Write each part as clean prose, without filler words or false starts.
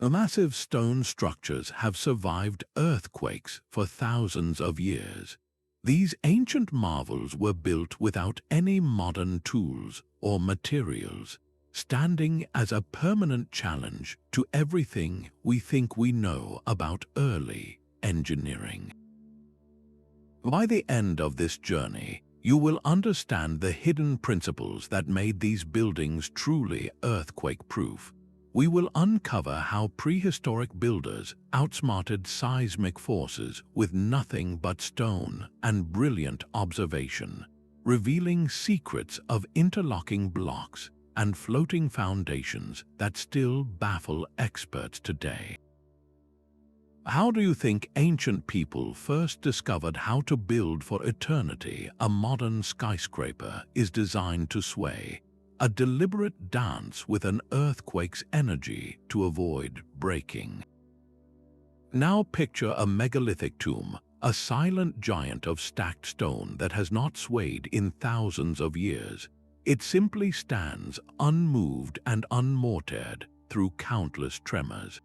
Massive stone structures have survived earthquakes for thousands of years. These ancient marvels were built without any modern tools or materials, standing as a permanent challenge to everything we think we know about early engineering. By the end of this journey, you will understand the hidden principles that made these buildings truly earthquake-proof. We will uncover how prehistoric builders outsmarted seismic forces with nothing but stone and brilliant observation, revealing secrets of interlocking blocks and floating foundations that still baffle experts today. How do you think ancient people first discovered how to build for eternity? A modern skyscraper is designed to sway, a deliberate dance with an earthquake's energy to avoid breaking. Now picture a megalithic tomb, a silent giant of stacked stone that has not swayed in thousands of years. It simply stands unmoved and unmortared through countless tremors.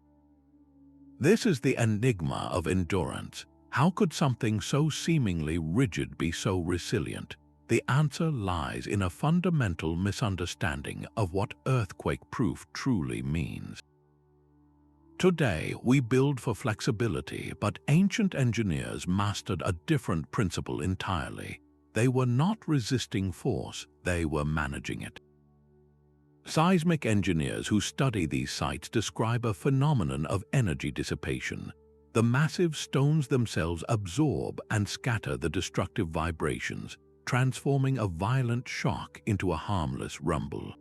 This is the enigma of endurance. How could something so seemingly rigid be so resilient? The answer lies in a fundamental misunderstanding of what earthquake-proof truly means. Today, we build for flexibility, but ancient engineers mastered a different principle entirely. They were not resisting force, they were managing it. Seismic engineers who study these sites describe a phenomenon of energy dissipation. The massive stones themselves absorb and scatter the destructive vibrations, transforming a violent shock into a harmless rumble.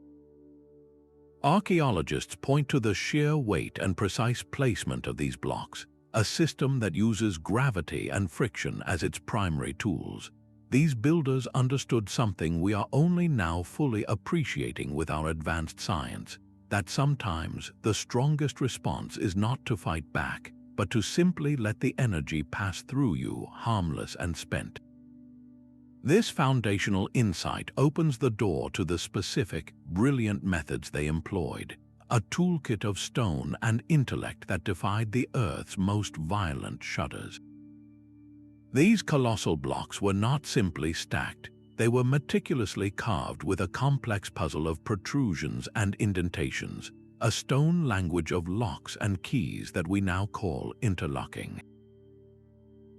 Archaeologists point to the sheer weight and precise placement of these blocks, a system that uses gravity and friction as its primary tools. These builders understood something we are only now fully appreciating with our advanced science, that sometimes the strongest response is not to fight back, but to simply let the energy pass through you, harmless and spent. This foundational insight opens the door to the specific, brilliant methods they employed, a toolkit of stone and intellect that defied the Earth's most violent shudders. These colossal blocks were not simply stacked, they were meticulously carved with a complex puzzle of protrusions and indentations, a stone language of locks and keys that we now call interlocking.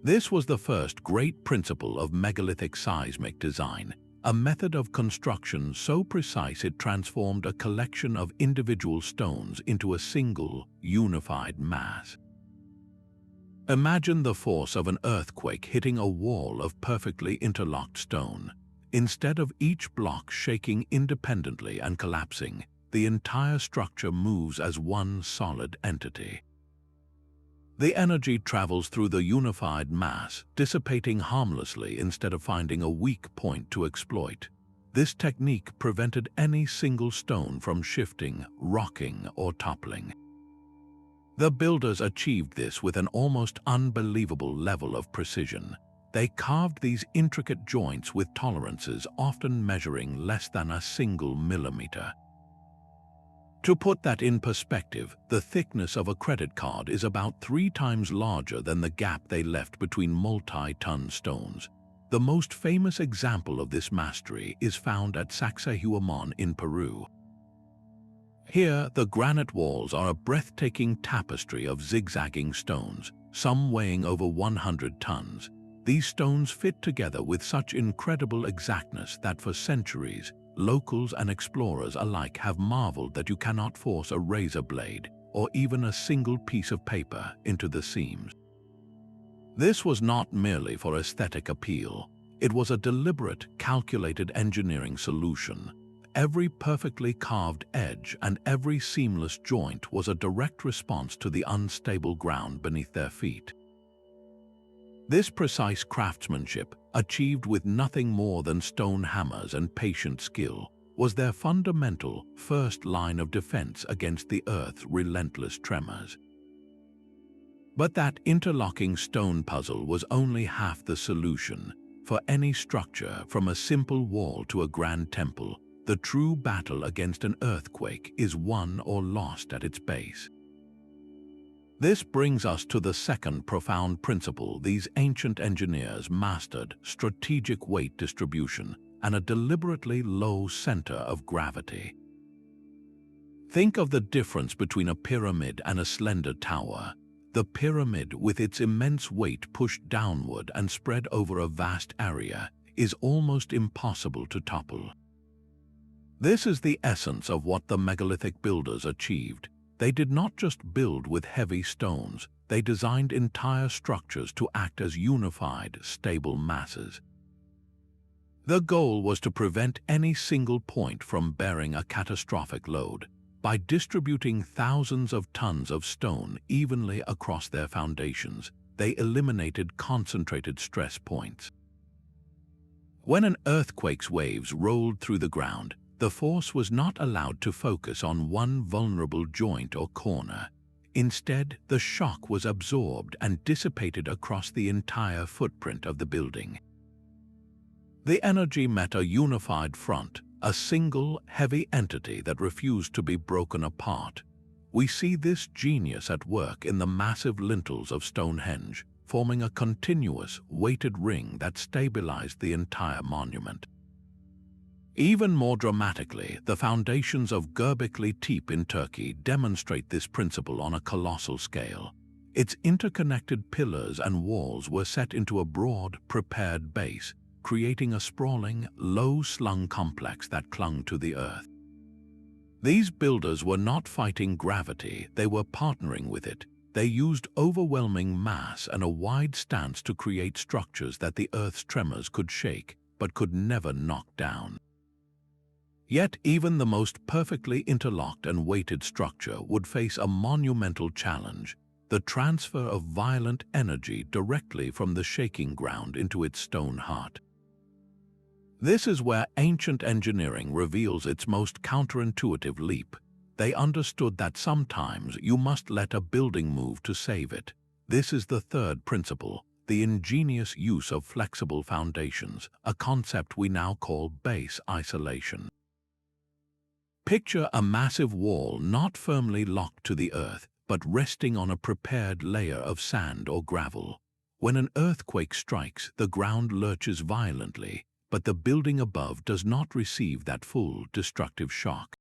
This was the first great principle of megalithic seismic design, a method of construction so precise it transformed a collection of individual stones into a single, unified mass. Imagine the force of an earthquake hitting a wall of perfectly interlocked stone. Instead of each block shaking independently and collapsing, the entire structure moves as one solid entity. The energy travels through the unified mass, dissipating harmlessly instead of finding a weak point to exploit. This technique prevented any single stone from shifting, rocking, or toppling. The builders achieved this with an almost unbelievable level of precision. They carved these intricate joints with tolerances often measuring less than a single millimeter. To put that in perspective, the thickness of a credit card is about 3 times larger than the gap they left between multi-ton stones. The most famous example of this mastery is found at Sacsayhuamán in Peru. Here, the granite walls are a breathtaking tapestry of zigzagging stones, some weighing over 100 tons. These stones fit together with such incredible exactness that for centuries, locals and explorers alike have marveled that you cannot force a razor blade or even a single piece of paper into the seams. This was not merely for aesthetic appeal. It was a deliberate, calculated engineering solution. Every perfectly carved edge and every seamless joint was a direct response to the unstable ground beneath their feet. This precise craftsmanship, achieved with nothing more than stone hammers and patient skill, was their fundamental first line of defense against the Earth's relentless tremors. But that interlocking stone puzzle was only half the solution. For any structure, from a simple wall to a grand temple, the true battle against an earthquake is won or lost at its base. This brings us to the second profound principle these ancient engineers mastered: strategic weight distribution and a deliberately low center of gravity. Think of the difference between a pyramid and a slender tower. The pyramid, with its immense weight pushed downward and spread over a vast area, is almost impossible to topple. This is the essence of what the megalithic builders achieved. They did not just build with heavy stones, they designed entire structures to act as unified, stable masses. The goal was to prevent any single point from bearing a catastrophic load. By distributing thousands of tons of stone evenly across their foundations, they eliminated concentrated stress points. When an earthquake's waves rolled through the ground, the force was not allowed to focus on one vulnerable joint or corner. Instead, the shock was absorbed and dissipated across the entire footprint of the building. The energy met a unified front, a single, heavy entity that refused to be broken apart. We see this genius at work in the massive lintels of Stonehenge, forming a continuous, weighted ring that stabilized the entire monument. Even more dramatically, the foundations of Göbekli Tepe in Turkey demonstrate this principle on a colossal scale. Its interconnected pillars and walls were set into a broad, prepared base, creating a sprawling, low-slung complex that clung to the earth. These builders were not fighting gravity, they were partnering with it. They used overwhelming mass and a wide stance to create structures that the Earth's tremors could shake, but could never knock down. Yet even the most perfectly interlocked and weighted structure would face a monumental challenge: the transfer of violent energy directly from the shaking ground into its stone heart. This is where ancient engineering reveals its most counterintuitive leap. They understood that sometimes you must let a building move to save it. This is the third principle, the ingenious use of flexible foundations, a concept we now call base isolation. Picture a massive wall not firmly locked to the earth, but resting on a prepared layer of sand or gravel. When an earthquake strikes, the ground lurches violently, but the building above does not receive that full, destructive shock.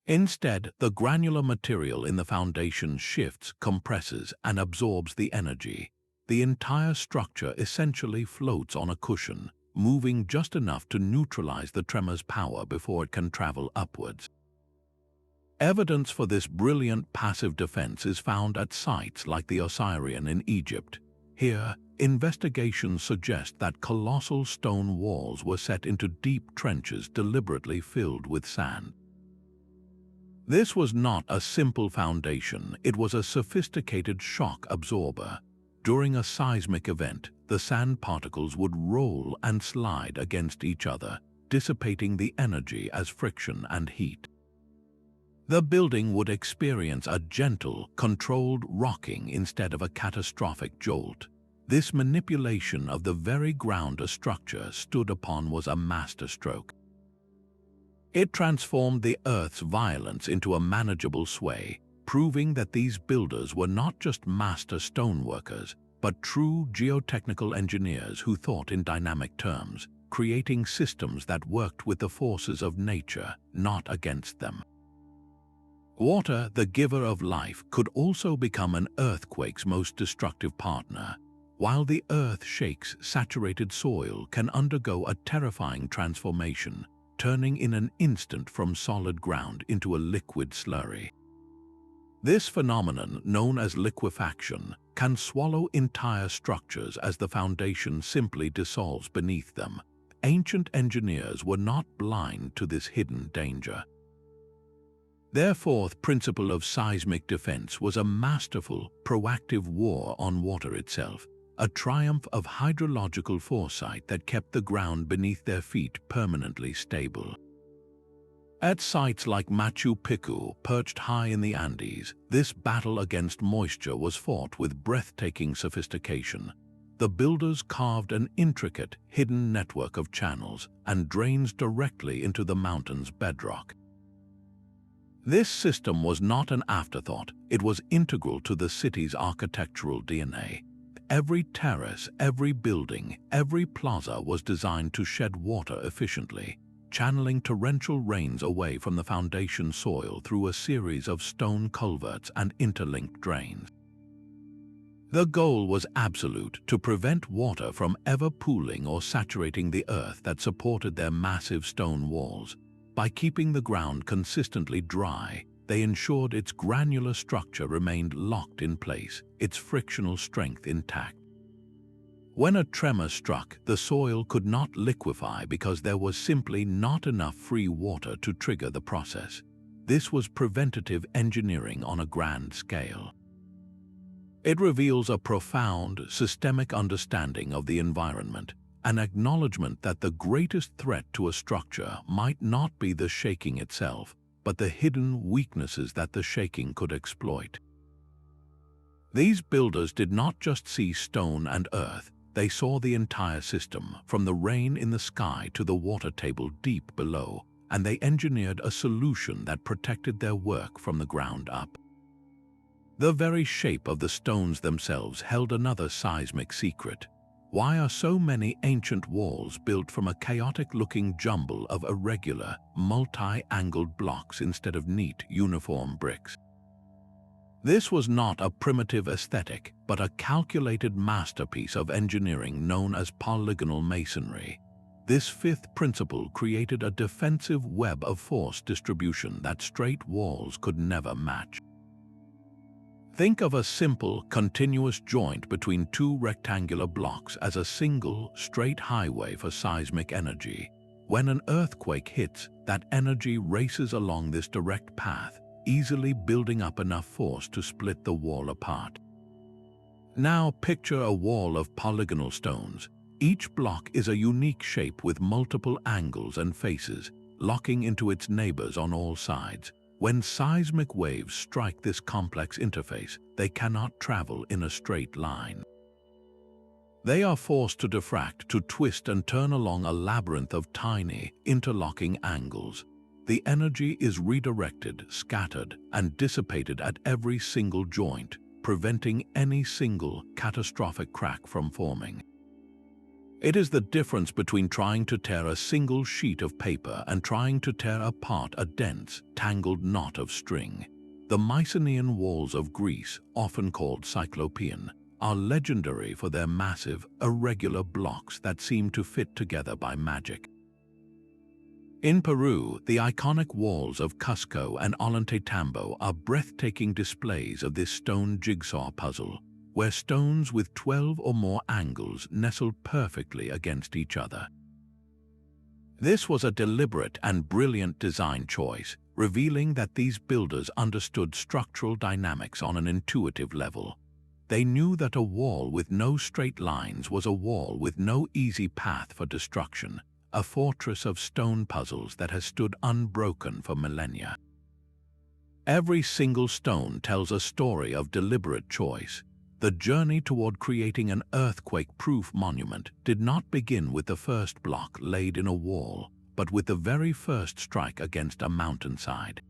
Instead, the granular material in the foundation shifts, compresses, and absorbs the energy. The entire structure essentially floats on a cushion, moving just enough to neutralize the tremor's power before it can travel upwards. Evidence for this brilliant passive defense is found at sites like the Osirian in Egypt. Here, investigations suggest that colossal stone walls were set into deep trenches deliberately filled with sand. This was not a simple foundation, it was a sophisticated shock absorber. During a seismic event, the sand particles would roll and slide against each other, dissipating the energy as friction and heat. The building would experience a gentle, controlled rocking instead of a catastrophic jolt. This manipulation of the very ground a structure stood upon was a masterstroke. It transformed the Earth's violence into a manageable sway, proving that these builders were not just master stoneworkers, but true geotechnical engineers who thought in dynamic terms, creating systems that worked with the forces of nature, not against them. Water, the giver of life, could also become an earthquake's most destructive partner. While the earth shakes, saturated soil can undergo a terrifying transformation, turning in an instant from solid ground into a liquid slurry. This phenomenon, known as liquefaction, can swallow entire structures as the foundation simply dissolves beneath them. Ancient engineers were not blind to this hidden danger. Their fourth principle of seismic defense was a masterful, proactive war on water itself, a triumph of hydrological foresight that kept the ground beneath their feet permanently stable. At sites like Machu Picchu, perched high in the Andes, this battle against moisture was fought with breathtaking sophistication. The builders carved an intricate, hidden network of channels and drains directly into the mountain's bedrock. This system was not an afterthought, it was integral to the city's architectural DNA. Every terrace, every building, every plaza was designed to shed water efficiently, channeling torrential rains away from the foundation soil through a series of stone culverts and interlinked drains. The goal was absolute: to prevent water from ever pooling or saturating the earth that supported their massive stone walls. By keeping the ground consistently dry, they ensured its granular structure remained locked in place, its frictional strength intact. When a tremor struck, the soil could not liquefy because there was simply not enough free water to trigger the process. This was preventative engineering on a grand scale. It reveals a profound, systemic understanding of the environment, an acknowledgement that the greatest threat to a structure might not be the shaking itself, but the hidden weaknesses that the shaking could exploit. These builders did not just see stone and earth, they saw the entire system, from the rain in the sky to the water table deep below, and they engineered a solution that protected their work from the ground up. The very shape of the stones themselves held another seismic secret. Why are so many ancient walls built from a chaotic-looking jumble of irregular, multi-angled blocks instead of neat, uniform bricks? This was not a primitive aesthetic, but a calculated masterpiece of engineering known as polygonal masonry. This fifth principle created a defensive web of force distribution that straight walls could never match. Think of a simple, continuous joint between two rectangular blocks as a single, straight highway for seismic energy. When an earthquake hits, that energy races along this direct path, easily building up enough force to split the wall apart. Now picture a wall of polygonal stones. Each block is a unique shape with multiple angles and faces, locking into its neighbors on all sides. When seismic waves strike this complex interface, they cannot travel in a straight line. They are forced to diffract, to twist and turn along a labyrinth of tiny, interlocking angles. The energy is redirected, scattered, and dissipated at every single joint, preventing any single catastrophic crack from forming. It is the difference between trying to tear a single sheet of paper and trying to tear apart a dense, tangled knot of string. The Mycenaean walls of Greece, often called Cyclopean, are legendary for their massive, irregular blocks that seem to fit together by magic. In Peru, the iconic walls of Cusco and Ollantaytambo are breathtaking displays of this stone jigsaw puzzle, where stones with 12 or more angles nestled perfectly against each other. This was a deliberate and brilliant design choice, revealing that these builders understood structural dynamics on an intuitive level. They knew that a wall with no straight lines was a wall with no easy path for destruction, a fortress of stone puzzles that has stood unbroken for millennia. Every single stone tells a story of deliberate choice. The journey toward creating an earthquake-proof monument did not begin with the first block laid in a wall, but with the very first strike against a mountainside.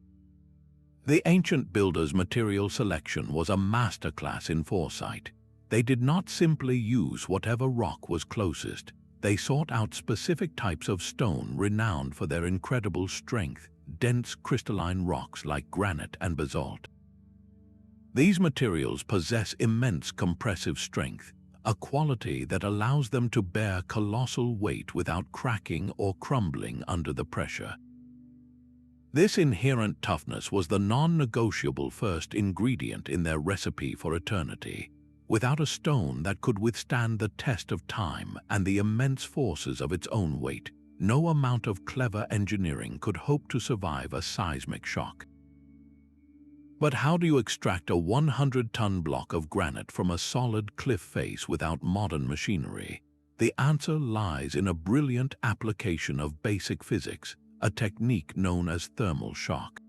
The ancient builders' material selection was a masterclass in foresight. They did not simply use whatever rock was closest. They sought out specific types of stone renowned for their incredible strength, dense crystalline rocks like granite and basalt. These materials possess immense compressive strength, a quality that allows them to bear colossal weight without cracking or crumbling under the pressure. This inherent toughness was the non-negotiable first ingredient in their recipe for eternity. Without a stone that could withstand the test of time and the immense forces of its own weight, no amount of clever engineering could hope to survive a seismic shock. But how do you extract a 100-ton block of granite from a solid cliff face without modern machinery? The answer lies in a brilliant application of basic physics, a technique known as thermal shock.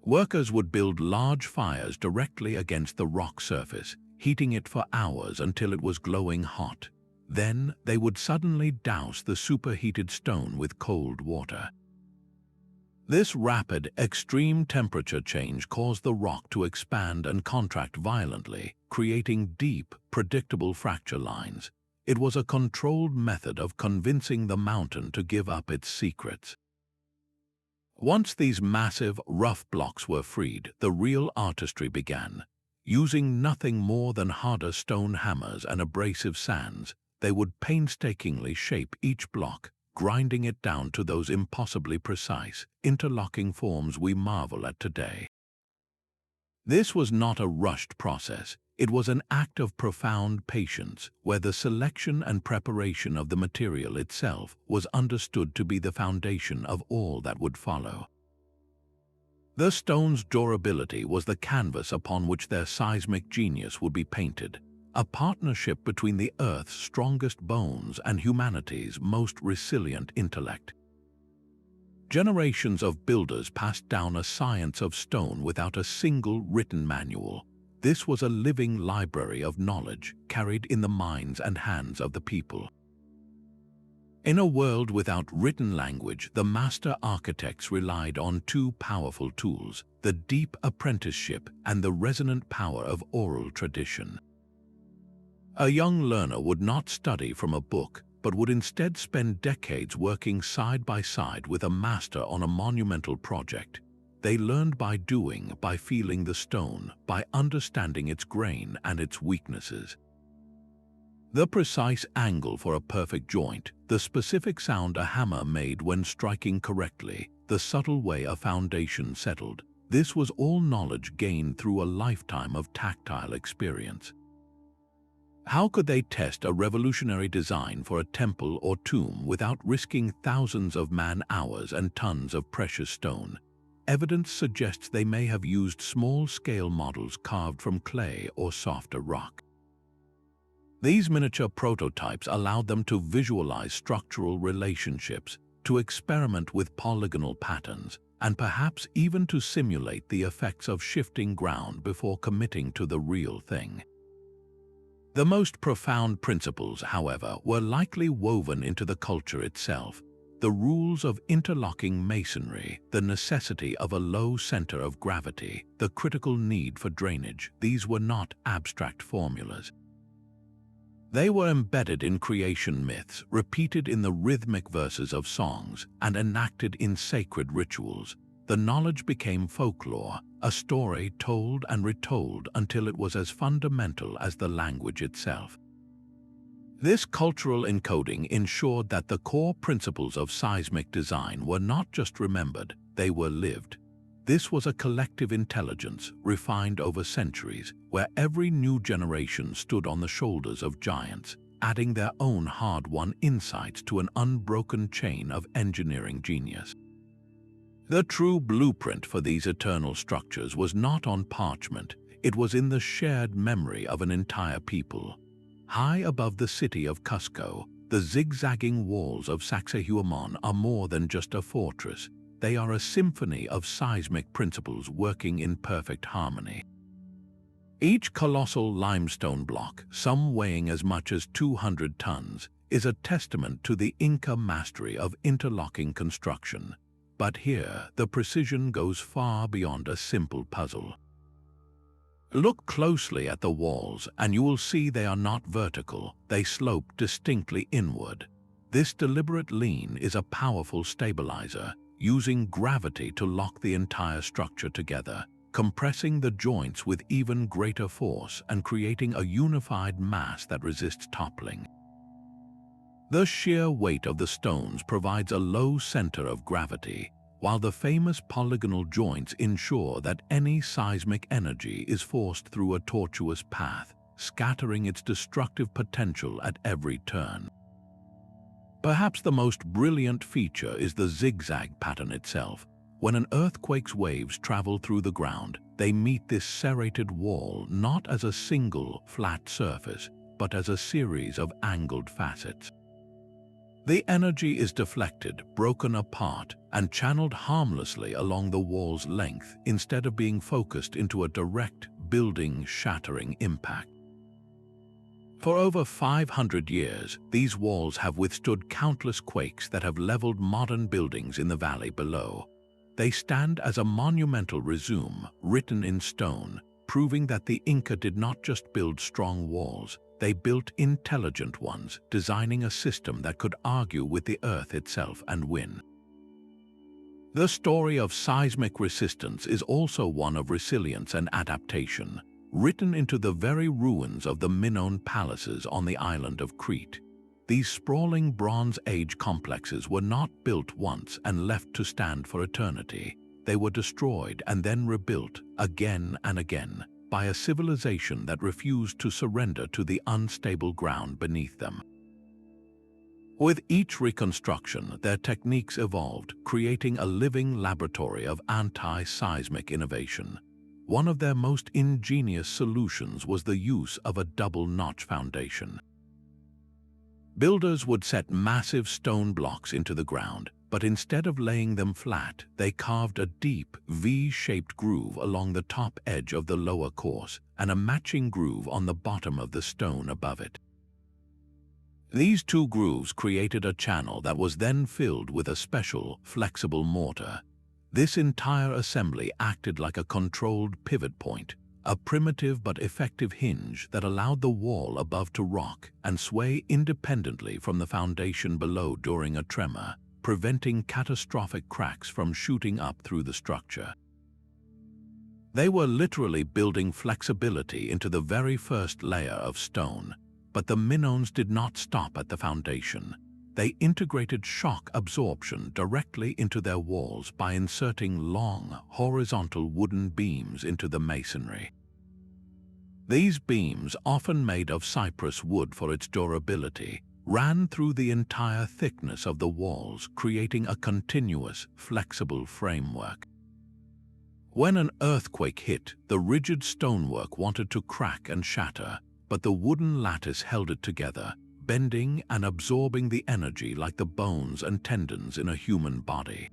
Workers would build large fires directly against the rock surface, heating it for hours until it was glowing hot. Then they would suddenly douse the superheated stone with cold water. This rapid, extreme temperature change caused the rock to expand and contract violently, creating deep, predictable fracture lines. It was a controlled method of convincing the mountain to give up its secrets. Once these massive, rough blocks were freed, the real artistry began. Using nothing more than harder stone hammers and abrasive sands, they would painstakingly shape each block, grinding it down to those impossibly precise, interlocking forms we marvel at today. This was not a rushed process. It was an act of profound patience, where the selection and preparation of the material itself was understood to be the foundation of all that would follow. The stone's durability was the canvas upon which their seismic genius would be painted, a partnership between the Earth's strongest bones and humanity's most resilient intellect. Generations of builders passed down a science of stone without a single written manual. This was a living library of knowledge carried in the minds and hands of the people. In a world without written language, the master architects relied on two powerful tools, the deep apprenticeship and the resonant power of oral tradition. A young learner would not study from a book, but would instead spend decades working side by side with a master on a monumental project. They learned by doing, by feeling the stone, by understanding its grain and its weaknesses. The precise angle for a perfect joint, the specific sound a hammer made when striking correctly, the subtle way a foundation settled, this was all knowledge gained through a lifetime of tactile experience. How could they test a revolutionary design for a temple or tomb without risking thousands of man-hours and tons of precious stone? Evidence suggests they may have used small-scale models carved from clay or softer rock. These miniature prototypes allowed them to visualize structural relationships, to experiment with polygonal patterns, and perhaps even to simulate the effects of shifting ground before committing to the real thing. The most profound principles, however, were likely woven into the culture itself. The rules of interlocking masonry, the necessity of a low center of gravity, the critical need for drainage, these were not abstract formulas. They were embedded in creation myths, repeated in the rhythmic verses of songs, and enacted in sacred rituals. The knowledge became folklore, a story told and retold until it was as fundamental as the language itself. This cultural encoding ensured that the core principles of seismic design were not just remembered, they were lived. This was a collective intelligence, refined over centuries, where every new generation stood on the shoulders of giants, adding their own hard-won insights to an unbroken chain of engineering genius. The true blueprint for these eternal structures was not on parchment, it was in the shared memory of an entire people. High above the city of Cusco, the zigzagging walls of Sacsayhuamán are more than just a fortress. They are a symphony of seismic principles working in perfect harmony. Each colossal limestone block, some weighing as much as 200 tons, is a testament to the Inca mastery of interlocking construction. But here, the precision goes far beyond a simple puzzle. Look closely at the walls, and you will see they are not vertical, they slope distinctly inward. This deliberate lean is a powerful stabilizer, using gravity to lock the entire structure together, compressing the joints with even greater force and creating a unified mass that resists toppling. The sheer weight of the stones provides a low center of gravity, while the famous polygonal joints ensure that any seismic energy is forced through a tortuous path, scattering its destructive potential at every turn. Perhaps the most brilliant feature is the zigzag pattern itself. When an earthquake's waves travel through the ground, they meet this serrated wall not as a single, flat surface, but as a series of angled facets. The energy is deflected, broken apart, and channeled harmlessly along the wall's length instead of being focused into a direct, building-shattering impact. For over 500 years, these walls have withstood countless quakes that have leveled modern buildings in the valley below. They stand as a monumental resume written in stone, proving that the Inca did not just build strong walls, they built intelligent ones, designing a system that could argue with the earth itself and win. The story of seismic resistance is also one of resilience and adaptation, written into the very ruins of the Minoan palaces on the island of Crete. These sprawling Bronze Age complexes were not built once and left to stand for eternity. They were destroyed and then rebuilt again and again by a civilization that refused to surrender to the unstable ground beneath them. With each reconstruction, their techniques evolved, creating a living laboratory of anti-seismic innovation. One of their most ingenious solutions was the use of a double-notch foundation. Builders would set massive stone blocks into the ground, but instead of laying them flat, they carved a deep, V-shaped groove along the top edge of the lower course and a matching groove on the bottom of the stone above it. These two grooves created a channel that was then filled with a special, flexible mortar. This entire assembly acted like a controlled pivot point, a primitive but effective hinge that allowed the wall above to rock and sway independently from the foundation below during a tremor, preventing catastrophic cracks from shooting up through the structure. They were literally building flexibility into the very first layer of stone, but the Minoans did not stop at the foundation. They integrated shock absorption directly into their walls by inserting long, horizontal wooden beams into the masonry. These beams, often made of cypress wood for its durability, ran through the entire thickness of the walls, creating a continuous, flexible framework. When an earthquake hit, the rigid stonework wanted to crack and shatter, but the wooden lattice held it together, bending and absorbing the energy like the bones and tendons in a human body.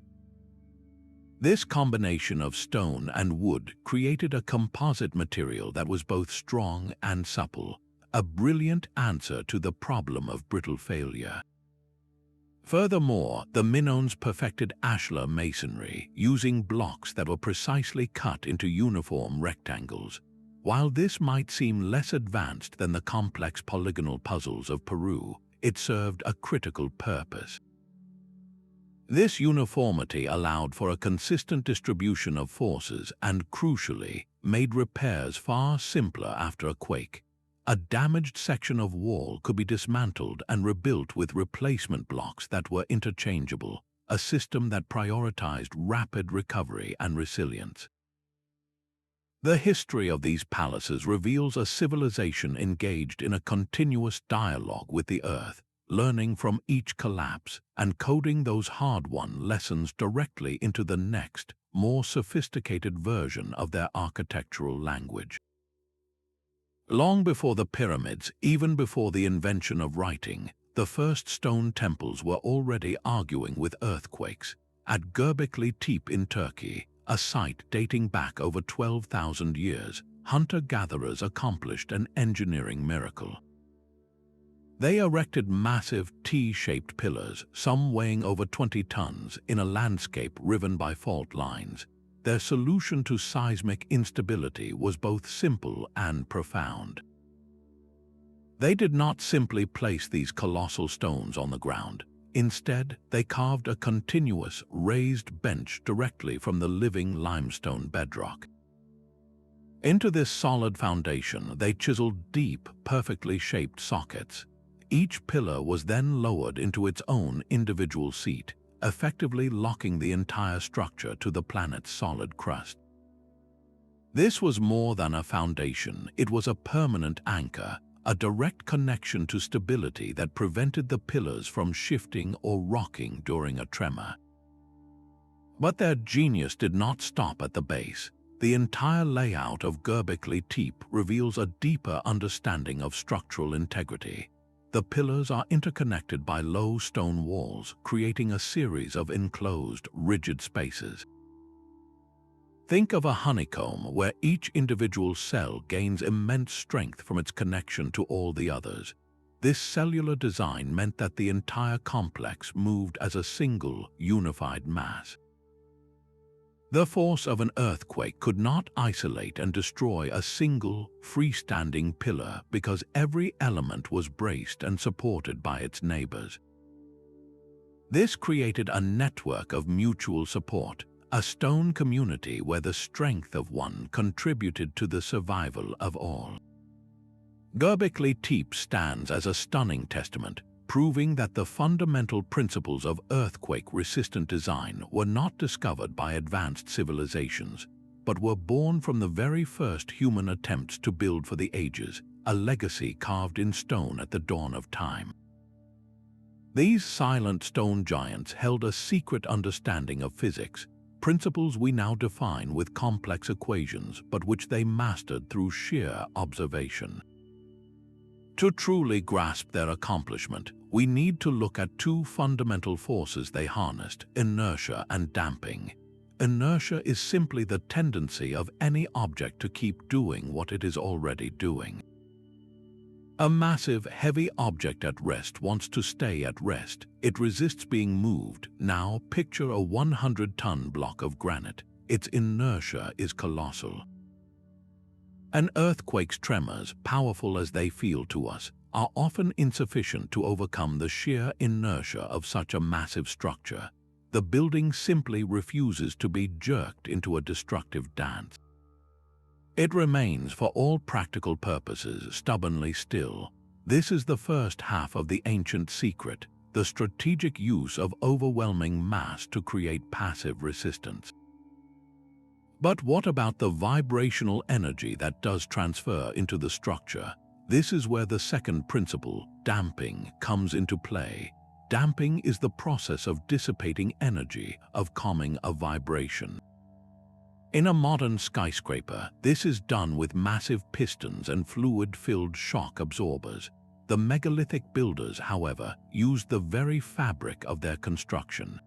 This combination of stone and wood created a composite material that was both strong and supple, a brilliant answer to the problem of brittle failure. Furthermore, the Minoans perfected ashlar masonry, using blocks that were precisely cut into uniform rectangles. While this might seem less advanced than the complex polygonal puzzles of Peru, it served a critical purpose. This uniformity allowed for a consistent distribution of forces and, crucially, made repairs far simpler after a quake. A damaged section of wall could be dismantled and rebuilt with replacement blocks that were interchangeable, a system that prioritized rapid recovery and resilience. The history of these palaces reveals a civilization engaged in a continuous dialogue with the earth, learning from each collapse and coding those hard-won lessons directly into the next, more sophisticated version of their architectural language. Long before the pyramids, even before the invention of writing, the first stone temples were already arguing with earthquakes. At Göbekli Tepe in Turkey, a site dating back over 12,000 years, hunter-gatherers accomplished an engineering miracle. They erected massive T-shaped pillars, some weighing over 20 tons, in a landscape riven by fault lines. Their solution to seismic instability was both simple and profound. They did not simply place these colossal stones on the ground. Instead, they carved a continuous, raised bench directly from the living limestone bedrock. Into this solid foundation, they chiseled deep, perfectly shaped sockets. Each pillar was then lowered into its own individual seat, effectively locking the entire structure to the planet's solid crust. This was more than a foundation, it was a permanent anchor, a direct connection to stability that prevented the pillars from shifting or rocking during a tremor. But their genius did not stop at the base. The entire layout of Göbekli Tepe reveals a deeper understanding of structural integrity. The pillars are interconnected by low stone walls, creating a series of enclosed, rigid spaces. Think of a honeycomb where each individual cell gains immense strength from its connection to all the others. This cellular design meant that the entire complex moved as a single, unified mass. The force of an earthquake could not isolate and destroy a single, freestanding pillar because every element was braced and supported by its neighbors. This created a network of mutual support, a stone community where the strength of one contributed to the survival of all. Göbekli Tepe stands as a stunning testament, proving that the fundamental principles of earthquake-resistant design were not discovered by advanced civilizations, but were born from the very first human attempts to build for the ages, a legacy carved in stone at the dawn of time. These silent stone giants held a secret understanding of physics, principles we now define with complex equations, but which they mastered through sheer observation. To truly grasp their accomplishment, we need to look at two fundamental forces they harnessed: inertia and damping. Inertia is simply the tendency of any object to keep doing what it is already doing. A massive, heavy object at rest wants to stay at rest. It resists being moved. Now picture a 100-ton block of granite. Its inertia is colossal. An earthquake's tremors, powerful as they feel to us, are often insufficient to overcome the sheer inertia of such a massive structure. The building simply refuses to be jerked into a destructive dance. It remains, for all practical purposes, stubbornly still. This is the first half of the ancient secret, the strategic use of overwhelming mass to create passive resistance. But what about the vibrational energy that does transfer into the structure? This is where the second principle, damping, comes into play. Damping is the process of dissipating energy, of calming a vibration. In a modern skyscraper, this is done with massive pistons and fluid-filled shock absorbers. The megalithic builders, however, used the very fabric of their construction.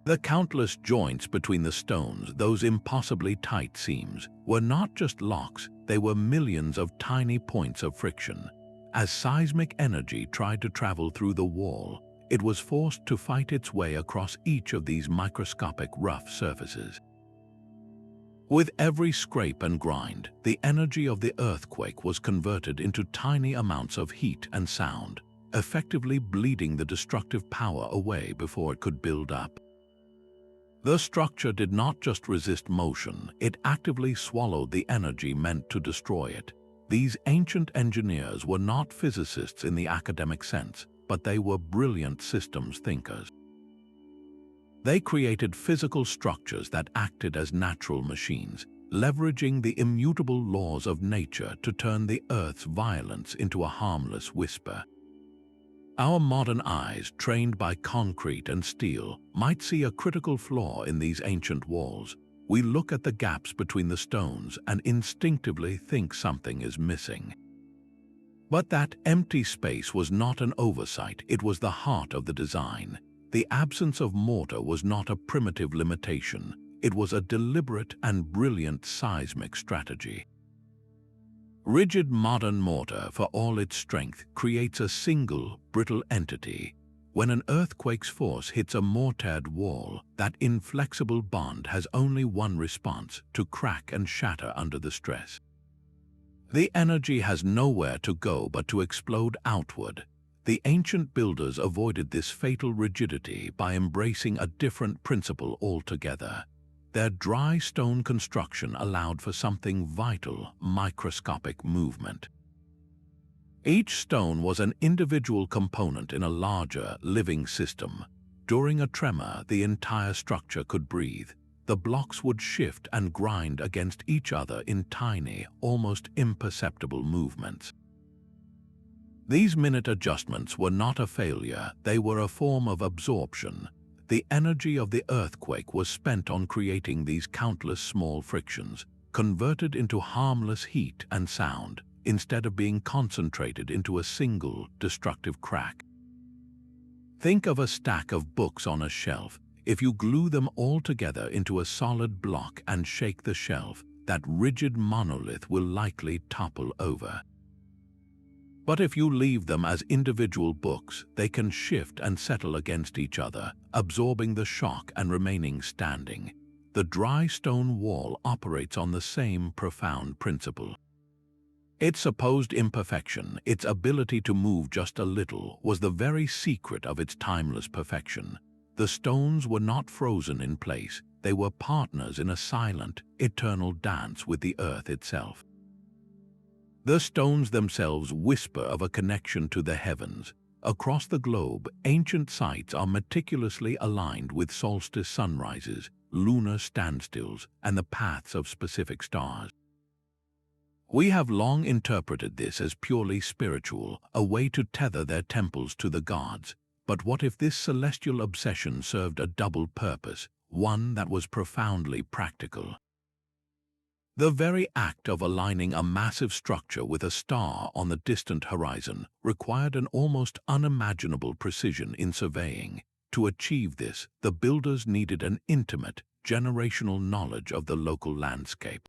The countless joints between the stones, those impossibly tight seams, were not just locks, they were millions of tiny points of friction. As seismic energy tried to travel through the wall, it was forced to fight its way across each of these microscopic rough surfaces. With every scrape and grind, the energy of the earthquake was converted into tiny amounts of heat and sound, effectively bleeding the destructive power away before it could build up. The structure did not just resist motion, it actively swallowed the energy meant to destroy it. These ancient engineers were not physicists in the academic sense, but they were brilliant systems thinkers. They created physical structures that acted as natural machines, leveraging the immutable laws of nature to turn the Earth's violence into a harmless whisper. Our modern eyes, trained by concrete and steel, might see a critical flaw in these ancient walls. We look at the gaps between the stones and instinctively think something is missing. But that empty space was not an oversight, it was the heart of the design. The absence of mortar was not a primitive limitation, it was a deliberate and brilliant seismic strategy. Rigid modern mortar, for all its strength, creates a single, brittle entity. When an earthquake's force hits a mortared wall, that inflexible bond has only one response: to crack and shatter under the stress. The energy has nowhere to go but to explode outward. The ancient builders avoided this fatal rigidity by embracing a different principle altogether. Their dry stone construction allowed for something vital: microscopic movement. Each stone was an individual component in a larger, living system. During a tremor, the entire structure could breathe. The blocks would shift and grind against each other in tiny, almost imperceptible movements. These minute adjustments were not a failure, they were a form of absorption. The energy of the earthquake was spent on creating these countless small frictions, converted into harmless heat and sound, instead of being concentrated into a single, destructive crack. Think of a stack of books on a shelf. If you glue them all together into a solid block and shake the shelf, that rigid monolith will likely topple over. But if you leave them as individual books, they can shift and settle against each other, absorbing the shock and remaining standing. the dry stone wall operates on the same profound principle. Its supposed imperfection, its ability to move just a little, was the very secret of its timeless perfection. The stones were not frozen in place, they were partners in a silent, eternal dance with the earth itself. The stones themselves whisper of a connection to the heavens. Across the globe, ancient sites are meticulously aligned with solstice sunrises, lunar standstills, and the paths of specific stars. We have long interpreted this as purely spiritual, a way to tether their temples to the gods. But what if this celestial obsession served a double purpose, one that was profoundly practical? The very act of aligning a massive structure with a star on the distant horizon required an almost unimaginable precision in surveying. To achieve this, the builders needed an intimate, generational knowledge of the local landscape.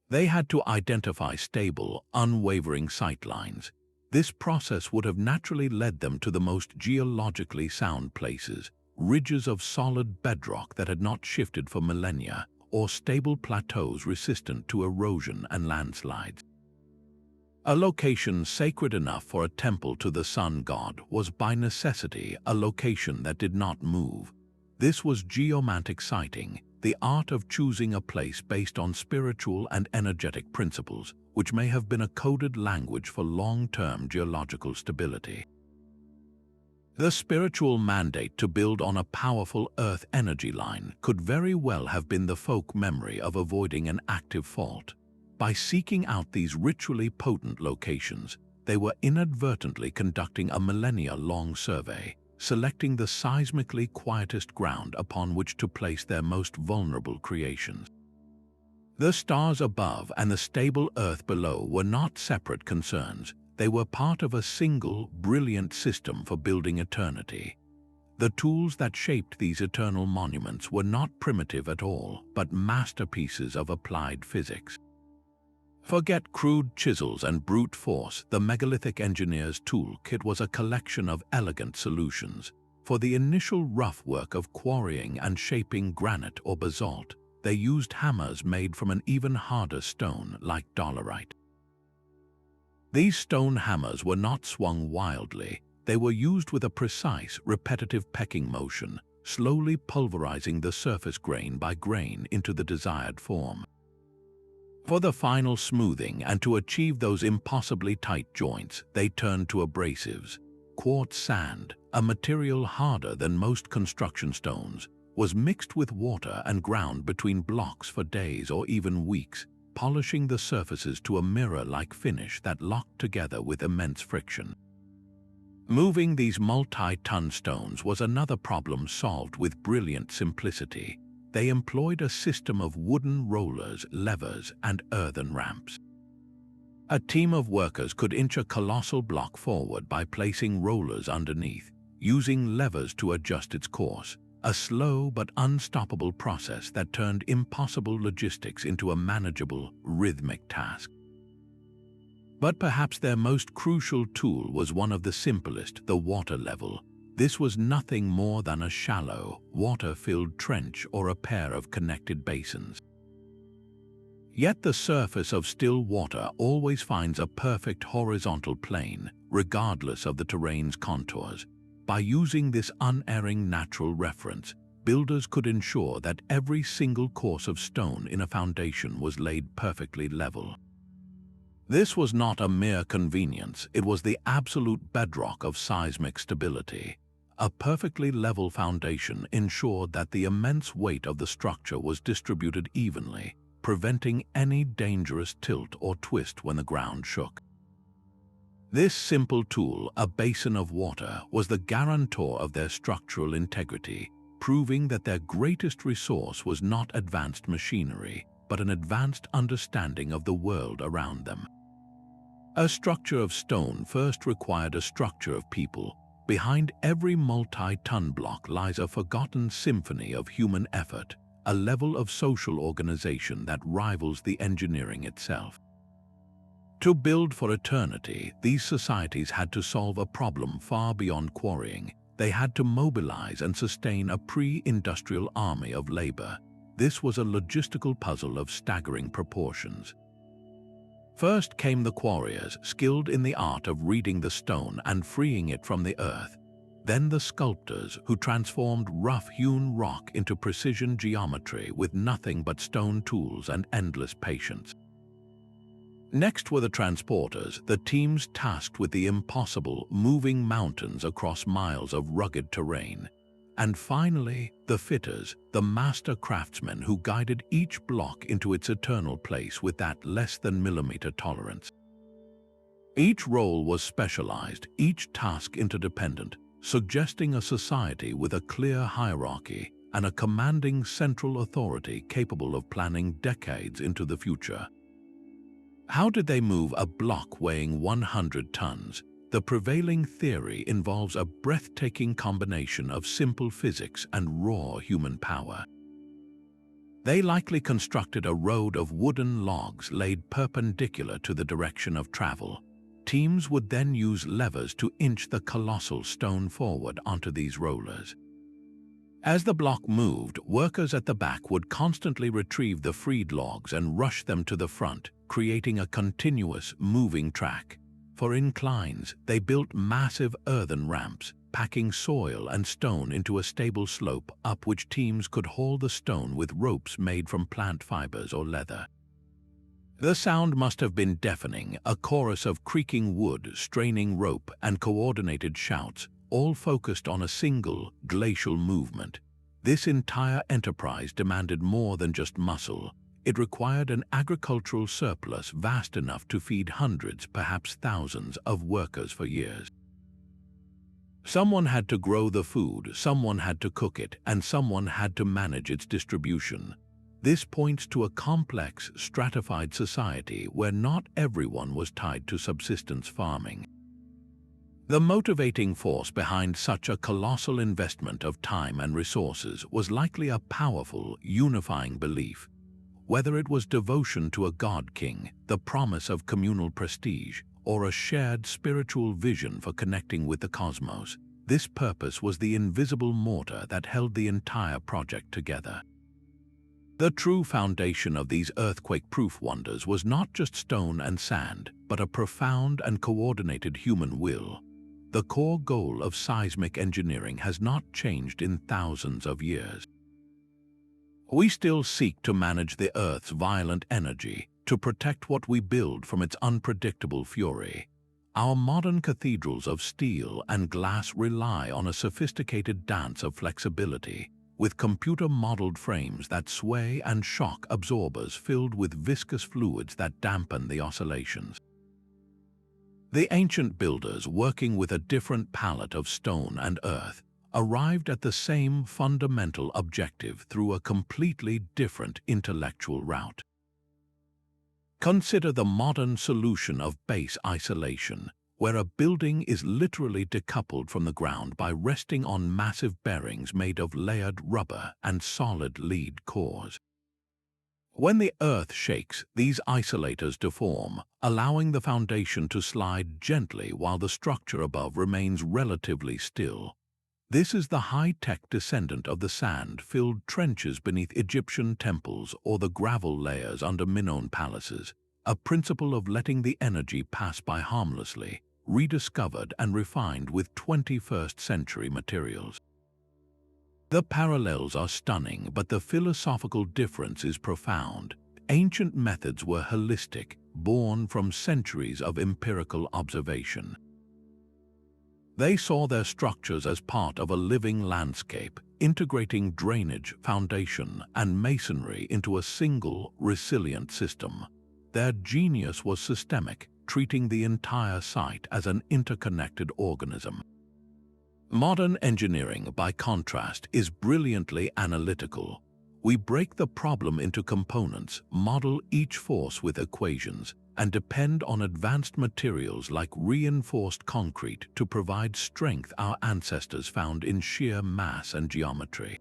They had to identify stable, unwavering sightlines. This process would have naturally led them to the most geologically sound places, ridges of solid bedrock that had not shifted for millennia, or stable plateaus resistant to erosion and landslides. A location sacred enough for a temple to the sun god was by necessity a location that did not move. This was geomantic siting, the art of choosing a place based on spiritual and energetic principles, which may have been a coded language for long-term geological stability. The spiritual mandate to build on a powerful earth energy line could very well have been the folk memory of avoiding an active fault. By seeking out these ritually potent locations, they were inadvertently conducting a millennia-long survey, selecting the seismically quietest ground upon which to place their most vulnerable creations. The stars above and the stable earth below were not separate concerns. They were part of a single, brilliant system for building eternity. The tools that shaped these eternal monuments were not primitive at all, but masterpieces of applied physics. Forget crude chisels and brute force, the megalithic engineer's toolkit was a collection of elegant solutions. For the initial rough work of quarrying and shaping granite or basalt, they used hammers made from an even harder stone like dolerite. These stone hammers were not swung wildly. They were used with a precise, repetitive pecking motion, slowly pulverizing the surface grain by grain into the desired form. For the final smoothing and to achieve those impossibly tight joints, they turned to abrasives. Quartz sand, a material harder than most construction stones, was mixed with water and ground between blocks for days or even weeks, polishing the surfaces to a mirror-like finish that locked together with immense friction. Moving these multi-ton stones was another problem solved with brilliant simplicity. They employed a system of wooden rollers, levers, and earthen ramps. A team of workers could inch a colossal block forward by placing rollers underneath, using levers to adjust its course. A slow but unstoppable process that turned impossible logistics into a manageable, rhythmic task. But perhaps their most crucial tool was one of the simplest, the water level. This was nothing more than a shallow, water-filled trench or a pair of connected basins. Yet the surface of still water always finds a perfect horizontal plane, regardless of the terrain's contours. By using this unerring natural reference, builders could ensure that every single course of stone in a foundation was laid perfectly level. This was not a mere convenience, it was the absolute bedrock of seismic stability. A perfectly level foundation ensured that the immense weight of the structure was distributed evenly, preventing any dangerous tilt or twist when the ground shook. This simple tool, a basin of water, was the guarantor of their structural integrity, proving that their greatest resource was not advanced machinery, but an advanced understanding of the world around them. A structure of stone first required a structure of people. Behind every multi-ton block lies a forgotten symphony of human effort, a level of social organization that rivals the engineering itself. To build for eternity, these societies had to solve a problem far beyond quarrying. They had to mobilize and sustain a pre-industrial army of labor. This was a logistical puzzle of staggering proportions. First came the quarriers, skilled in the art of reading the stone and freeing it from the earth. Then the sculptors, who transformed rough-hewn rock into precision geometry with nothing but stone tools and endless patience. Next were the transporters, the teams tasked with the impossible, moving mountains across miles of rugged terrain. And finally, the fitters, the master craftsmen who guided each block into its eternal place with that less-than-millimeter tolerance. Each role was specialized, each task interdependent, suggesting a society with a clear hierarchy and a commanding central authority capable of planning decades into the future. How did they move a block weighing 100 tons? The prevailing theory involves a breathtaking combination of simple physics and raw human power. They likely constructed a road of wooden logs laid perpendicular to the direction of travel. Teams would then use levers to inch the colossal stone forward onto these rollers. As the block moved, workers at the back would constantly retrieve the freed logs and rush them to the front, creating a continuous, moving track. For inclines, they built massive earthen ramps, packing soil and stone into a stable slope up which teams could haul the stone with ropes made from plant fibers or leather. The sound must have been deafening, a chorus of creaking wood, straining rope, and coordinated shouts, all focused on a single, glacial movement. This entire enterprise demanded more than just muscle. It required an agricultural surplus vast enough to feed hundreds, perhaps thousands, of workers for years. Someone had to grow the food, someone had to cook it, and someone had to manage its distribution. This points to a complex, stratified society where not everyone was tied to subsistence farming. The motivating force behind such a colossal investment of time and resources was likely a powerful, unifying belief. Whether it was devotion to a god-king, the promise of communal prestige, or a shared spiritual vision for connecting with the cosmos, this purpose was the invisible mortar that held the entire project together. The true foundation of these earthquake-proof wonders was not just stone and sand, but a profound and coordinated human will. The core goal of seismic engineering has not changed in thousands of years. We still seek to manage the Earth's violent energy, to protect what we build from its unpredictable fury. Our modern cathedrals of steel and glass rely on a sophisticated dance of flexibility, with computer-modeled frames that sway and shock absorbers filled with viscous fluids that dampen the oscillations. The ancient builders, working with a different palette of stone and earth, arrived at the same fundamental objective through a completely different intellectual route. Consider the modern solution of base isolation, where a building is literally decoupled from the ground by resting on massive bearings made of layered rubber and solid lead cores. When the earth shakes, these isolators deform, allowing the foundation to slide gently while the structure above remains relatively still. This is the high-tech descendant of the sand-filled trenches beneath Egyptian temples or the gravel layers under Minoan palaces, a principle of letting the energy pass by harmlessly, rediscovered and refined with 21st-century materials. The parallels are stunning, but the philosophical difference is profound. Ancient methods were holistic, born from centuries of empirical observation. They saw their structures as part of a living landscape, integrating drainage, foundation, and masonry into a single, resilient system. Their genius was systemic, treating the entire site as an interconnected organism. Modern engineering, by contrast, is brilliantly analytical. We break the problem into components, model each force with equations, and depend on advanced materials like reinforced concrete to provide strength our ancestors found in sheer mass and geometry.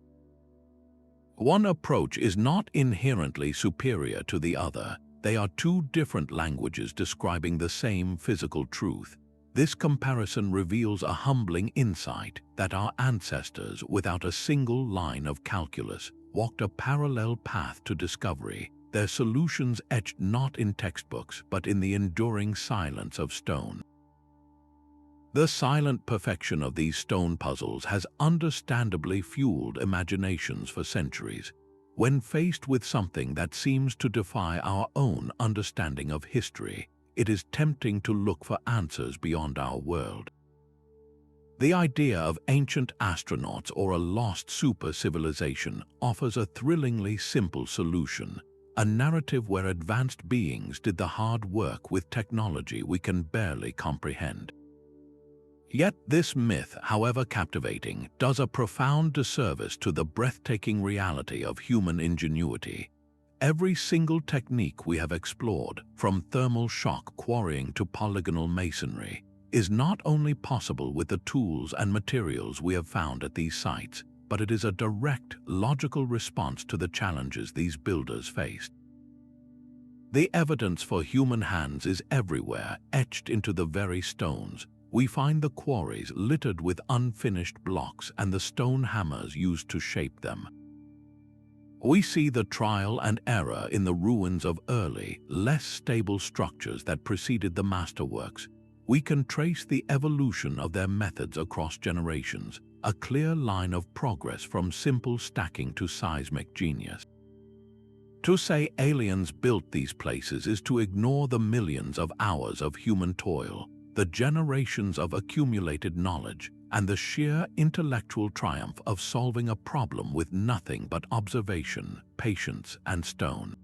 One approach is not inherently superior to the other. They are two different languages describing the same physical truth. This comparison reveals a humbling insight that our ancestors, without a single line of calculus, walked a parallel path to discovery, their solutions etched not in textbooks but in the enduring silence of stone. The silent perfection of these stone puzzles has understandably fueled imaginations for centuries. When faced with something that seems to defy our own understanding of history, it is tempting to look for answers beyond our world. The idea of ancient astronauts or a lost super-civilization offers a thrillingly simple solution, a narrative where advanced beings did the hard work with technology we can barely comprehend. Yet this myth, however captivating, does a profound disservice to the breathtaking reality of human ingenuity. Every single technique we have explored, from thermal shock quarrying to polygonal masonry, is not only possible with the tools and materials we have found at these sites, but it is a direct, logical response to the challenges these builders faced. The evidence for human hands is everywhere, etched into the very stones. We find the quarries littered with unfinished blocks and the stone hammers used to shape them. We see the trial and error in the ruins of early, less stable structures that preceded the masterworks. We can trace the evolution of their methods across generations, a clear line of progress from simple stacking to seismic genius. To say aliens built these places is to ignore the millions of hours of human toil, the generations of accumulated knowledge, and the sheer intellectual triumph of solving a problem with nothing but observation, patience, and stone.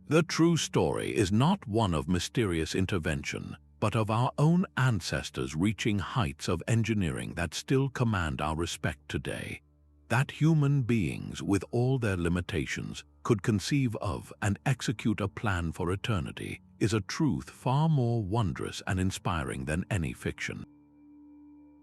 The true story is not one of mysterious intervention, but of our own ancestors reaching heights of engineering that still command our respect today. That human beings, with all their limitations, could conceive of and execute a plan for eternity is a truth far more wondrous and inspiring than any fiction.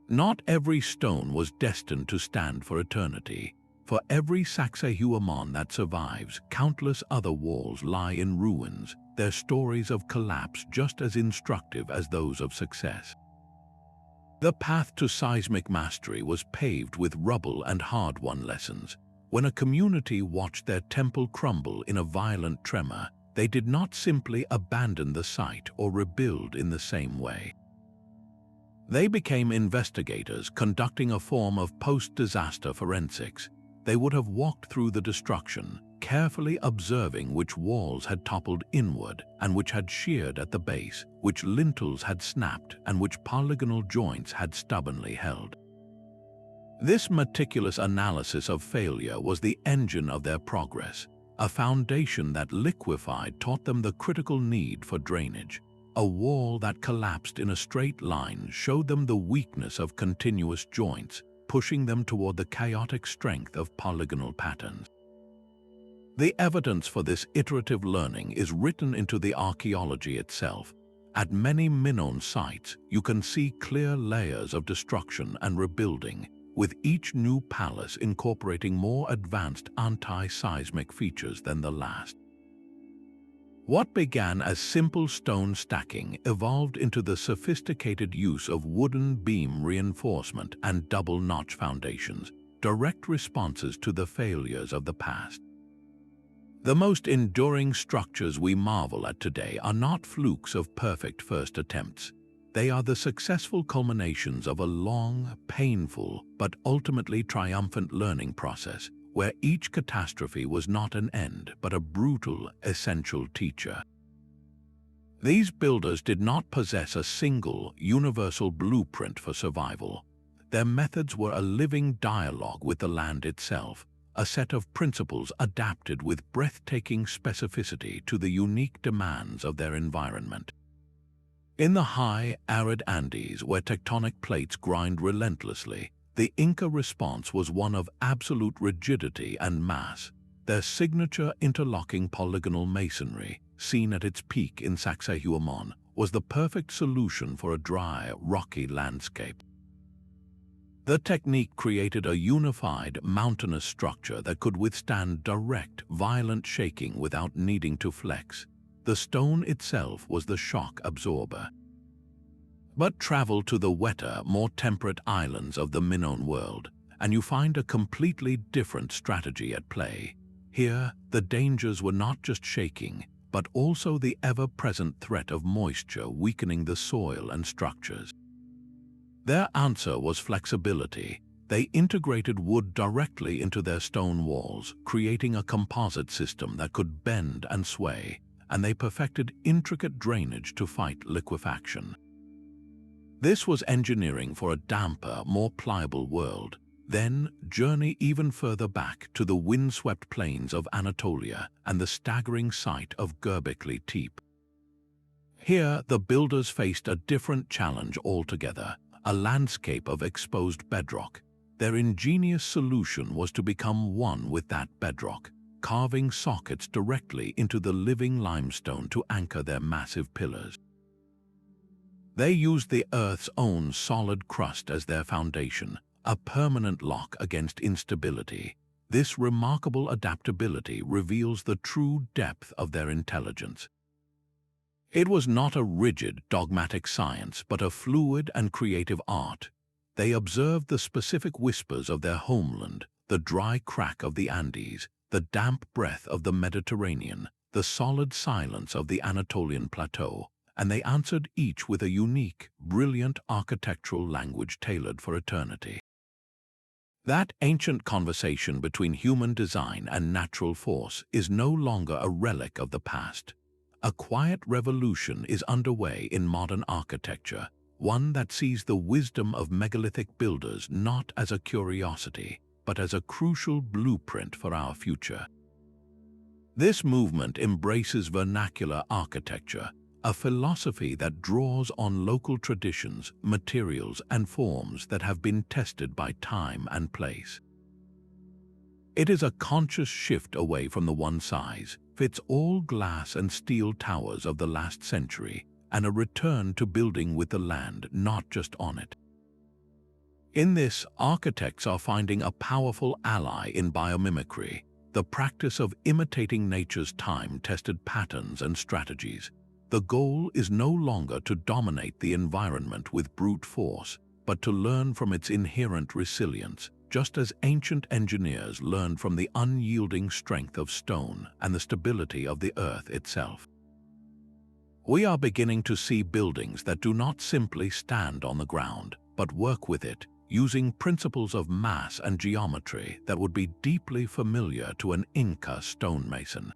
Not every stone was destined to stand for eternity. For every Sacsayhuamán that survives, countless other walls lie in ruins, their stories of collapse just as instructive as those of success. The path to seismic mastery was paved with rubble and hard-won lessons. When a community watched their temple crumble in a violent tremor, they did not simply abandon the site or rebuild in the same way. They became investigators conducting a form of post-disaster forensics. They would have walked through the destruction, carefully observing which walls had toppled inward and which had sheared at the base, which lintels had snapped and which polygonal joints had stubbornly held. This meticulous analysis of failure was the engine of their progress. A foundation that liquefied taught them the critical need for drainage. A wall that collapsed in a straight line showed them the weakness of continuous joints, pushing them toward the chaotic strength of polygonal patterns. The evidence for this iterative learning is written into the archaeology itself. At many Minoan sites, you can see clear layers of destruction and rebuilding, with each new palace incorporating more advanced anti-seismic features than the last. What began as simple stone stacking evolved into the sophisticated use of wooden beam reinforcement and double-notch foundations, direct responses to the failures of the past. The most enduring structures we marvel at today are not flukes of perfect first attempts. They are the successful culminations of a long, painful, but ultimately triumphant learning process, where each catastrophe was not an end, but a brutal, essential teacher. These builders did not possess a single, universal blueprint for survival. Their methods were a living dialogue with the land itself, a set of principles adapted with breathtaking specificity to the unique demands of their environment. In the high, arid Andes, where tectonic plates grind relentlessly, the Inca response was one of absolute rigidity and mass. Their signature interlocking polygonal masonry, seen at its peak in Sacsayhuamán, was the perfect solution for a dry, rocky landscape. The technique created a unified, mountainous structure that could withstand direct, violent shaking without needing to flex. The stone itself was the shock absorber. But travel to the wetter, more temperate islands of the Minoan world, and you find a completely different strategy at play. Here, the dangers were not just shaking, but also the ever-present threat of moisture weakening the soil and structures. Their answer was flexibility. They integrated wood directly into their stone walls, creating a composite system that could bend and sway, and they perfected intricate drainage to fight liquefaction. This was engineering for a damper, more pliable world. Then journey even further back to the windswept plains of Anatolia and the staggering sight of Göbekli Tepe. Here, the builders faced a different challenge altogether, a landscape of exposed bedrock. Their ingenious solution was to become one with that bedrock, carving sockets directly into the living limestone to anchor their massive pillars. They used the Earth's own solid crust as their foundation, a permanent lock against instability. This remarkable adaptability reveals the true depth of their intelligence. It was not a rigid, dogmatic science, but a fluid and creative art. They observed the specific whispers of their homeland, the dry crack of the Andes, the damp breath of the Mediterranean, the solid silence of the Anatolian plateau, and they answered each with a unique, brilliant architectural language tailored for eternity. That ancient conversation between human design and natural force is no longer a relic of the past. A quiet revolution is underway in modern architecture, one that sees the wisdom of megalithic builders not as a curiosity, but as a crucial blueprint for our future. This movement embraces vernacular architecture, a philosophy that draws on local traditions, materials, and forms that have been tested by time and place. It is a conscious shift away from the one-size-fits-all glass and steel towers of the last century, and a return to building with the land, not just on it. In this, architects are finding a powerful ally in biomimicry, the practice of imitating nature's time-tested patterns and strategies. The goal is no longer to dominate the environment with brute force, but to learn from its inherent resilience, just as ancient engineers learned from the unyielding strength of stone and the stability of the earth itself. We are beginning to see buildings that do not simply stand on the ground, but work with it, using principles of mass and geometry that would be deeply familiar to an Inca stonemason.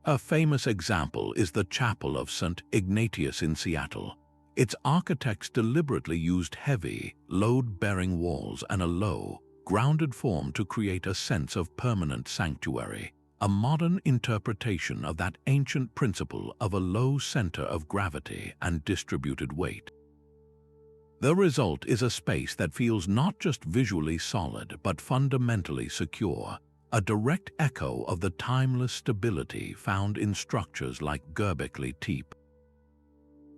A famous example is the Chapel of St. Ignatius in Seattle. Its architects deliberately used heavy, load-bearing walls and a low, grounded form to create a sense of permanent sanctuary, a modern interpretation of that ancient principle of a low center of gravity and distributed weight. The result is a space that feels not just visually solid but fundamentally secure, a direct echo of the timeless stability found in structures like Göbekli Tepe.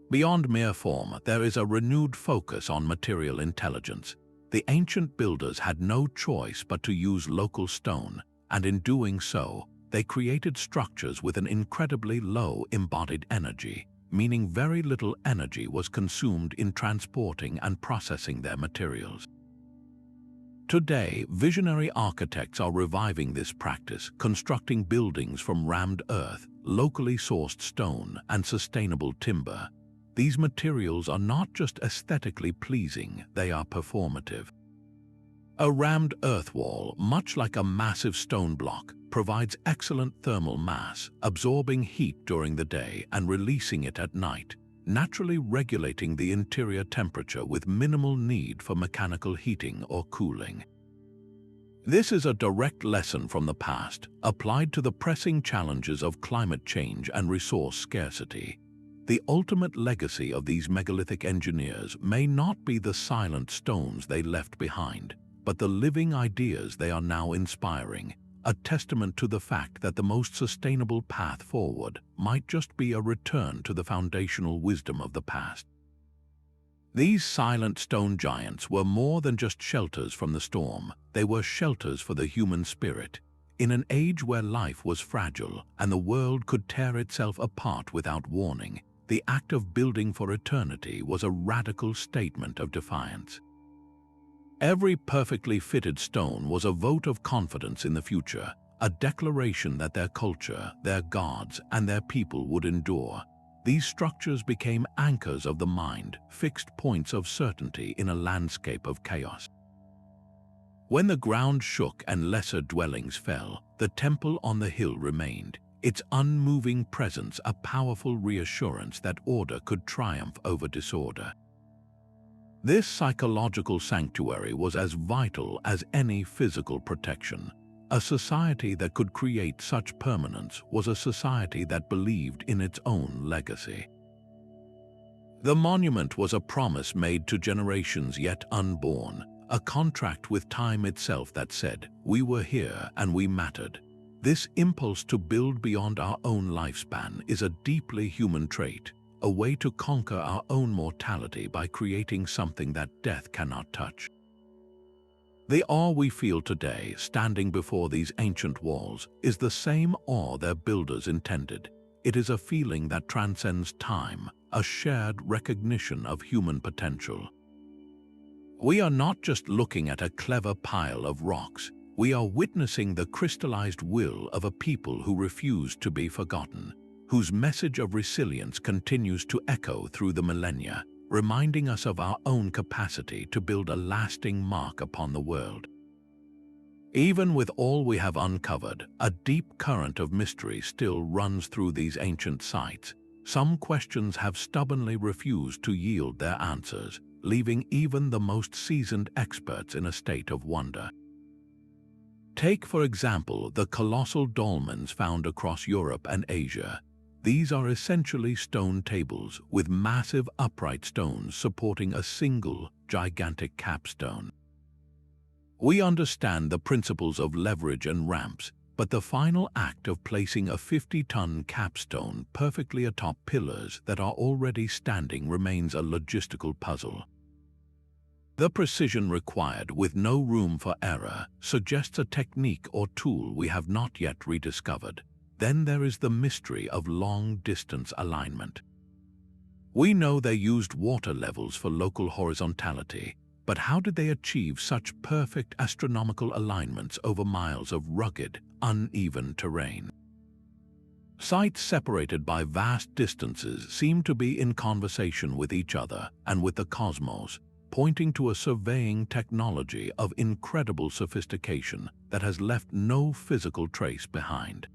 Beyond mere form, there is a renewed focus on material intelligence. The ancient builders had no choice but to use local stone, and in doing so, they created structures with an incredibly low embodied energy, meaning very little energy was consumed in transporting and processing their materials. Today, visionary architects are reviving this practice, constructing buildings from rammed earth, locally sourced stone, and sustainable timber. These materials are not just aesthetically pleasing, they are performative. A rammed earth wall, much like a massive stone block, provides excellent thermal mass, absorbing heat during the day and releasing it at night, naturally regulating the interior temperature with minimal need for mechanical heating or cooling. This is a direct lesson from the past, applied to the pressing challenges of climate change and resource scarcity. The ultimate legacy of these megalithic engineers may not be the silent stones they left behind, but the living ideas they are now inspiring, a testament to the fact that the most sustainable path forward might just be a return to the foundational wisdom of the past. These silent stone giants were more than just shelters from the storm, they were shelters for the human spirit. In an age where life was fragile and the world could tear itself apart without warning, the act of building for eternity was a radical statement of defiance. Every perfectly fitted stone was a vote of confidence in the future, a declaration that their culture, their gods, and their people would endure. These structures became anchors of the mind, fixed points of certainty in a landscape of chaos. When the ground shook and lesser dwellings fell, the temple on the hill remained, its unmoving presence a powerful reassurance that order could triumph over disorder. This psychological sanctuary was as vital as any physical protection. A society that could create such permanence was a society that believed in its own legacy. The monument was a promise made to generations yet unborn, a contract with time itself that said, "We were here and we mattered." This impulse to build beyond our own lifespan is a deeply human trait, a way to conquer our own mortality by creating something that death cannot touch. The awe we feel today, standing before these ancient walls, is the same awe their builders intended. It is a feeling that transcends time, a shared recognition of human potential. We are not just looking at a clever pile of rocks, we are witnessing the crystallized will of a people who refuse to be forgotten, whose message of resilience continues to echo through the millennia, reminding us of our own capacity to build a lasting mark upon the world. Even with all we have uncovered, a deep current of mystery still runs through these ancient sites. Some questions have stubbornly refused to yield their answers, leaving even the most seasoned experts in a state of wonder. Take, for example, the colossal dolmens found across Europe and Asia. These are essentially stone tables with massive upright stones supporting a single, gigantic capstone. We understand the principles of leverage and ramps, but the final act of placing a 50-ton capstone perfectly atop pillars that are already standing remains a logistical puzzle. The precision required, with no room for error, suggests a technique or tool we have not yet rediscovered. Then there is the mystery of long-distance alignment. We know they used water levels for local horizontality, but how did they achieve such perfect astronomical alignments over miles of rugged, uneven terrain? Sites separated by vast distances seem to be in conversation with each other and with the cosmos, pointing to a surveying technology of incredible sophistication that has left no physical trace behind.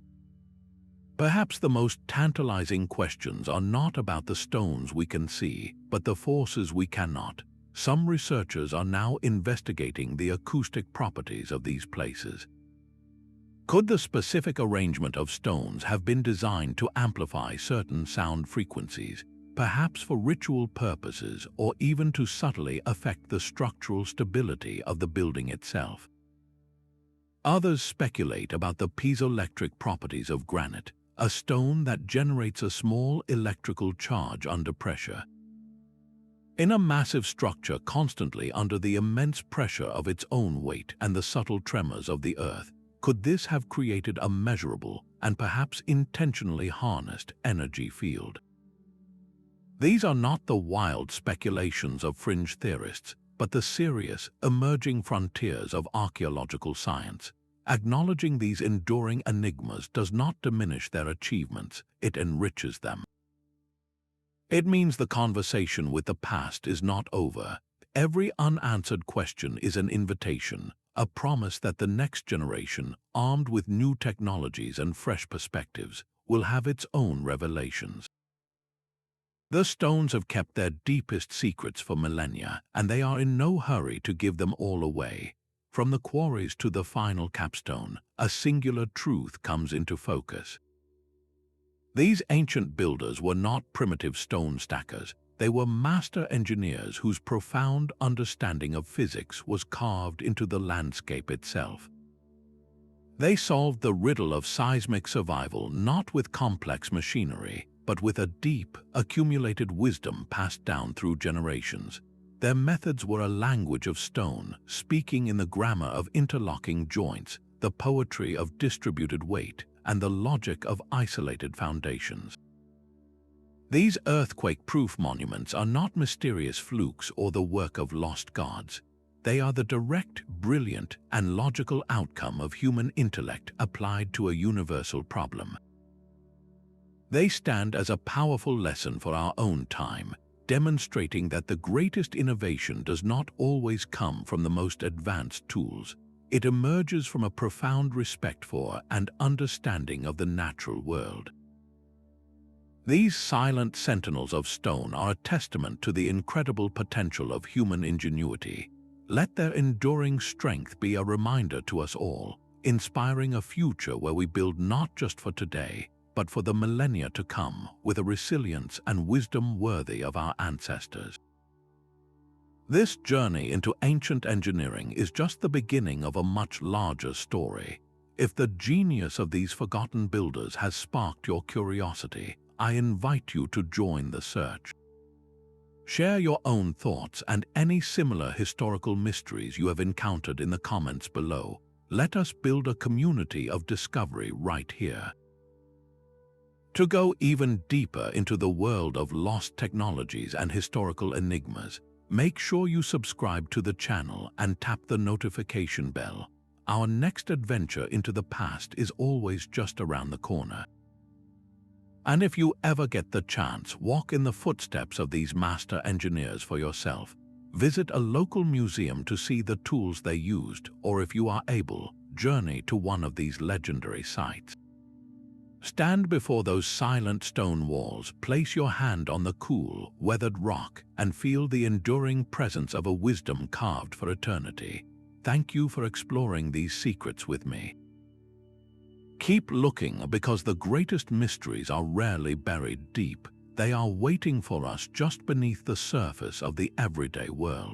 Perhaps the most tantalizing questions are not about the stones we can see, but the forces we cannot. Some researchers are now investigating the acoustic properties of these places. Could the specific arrangement of stones have been designed to amplify certain sound frequencies, perhaps for ritual purposes or even to subtly affect the structural stability of the building itself? Others speculate about the piezoelectric properties of granite, a stone that generates a small electrical charge under pressure. In a massive structure constantly under the immense pressure of its own weight and the subtle tremors of the earth, could this have created a measurable and perhaps intentionally harnessed energy field? These are not the wild speculations of fringe theorists, but the serious, emerging frontiers of archaeological science. Acknowledging these enduring enigmas does not diminish their achievements, it enriches them. It means the conversation with the past is not over. Every unanswered question is an invitation, a promise that the next generation, armed with new technologies and fresh perspectives, will have its own revelations. The stones have kept their deepest secrets for millennia, and they are in no hurry to give them all away. From the quarries to the final capstone, a singular truth comes into focus. These ancient builders were not primitive stone stackers. They were master engineers whose profound understanding of physics was carved into the landscape itself. They solved the riddle of seismic survival not with complex machinery, but with a deep, accumulated wisdom passed down through generations. Their methods were a language of stone, speaking in the grammar of interlocking joints, the poetry of distributed weight, and the logic of isolated foundations. These earthquake-proof monuments are not mysterious flukes or the work of lost gods. They are the direct, brilliant, and logical outcome of human intellect applied to a universal problem. They stand as a powerful lesson for our own time, demonstrating that the greatest innovation does not always come from the most advanced tools. It emerges from a profound respect for and understanding of the natural world. These silent sentinels of stone are a testament to the incredible potential of human ingenuity. Let their enduring strength be a reminder to us all, inspiring a future where we build not just for today, but for the millennia to come, with a resilience and wisdom worthy of our ancestors. This journey into ancient engineering is just the beginning of a much larger story. If the genius of these forgotten builders has sparked your curiosity, I invite you to join the search. Share your own thoughts and any similar historical mysteries you have encountered in the comments below. Let us build a community of discovery right here. To go even deeper into the world of lost technologies and historical enigmas, make sure you subscribe to the channel and tap the notification bell. Our next adventure into the past is always just around the corner. And if you ever get the chance, walk in the footsteps of these master engineers for yourself. Visit a local museum to see the tools they used, or if you are able, journey to one of these legendary sites. Stand before those silent stone walls, place your hand on the cool, weathered rock, and feel the enduring presence of a wisdom carved for eternity. Thank you for exploring these secrets with me. Keep looking, because the greatest mysteries are rarely buried deep. They are waiting for us just beneath the surface of the everyday world.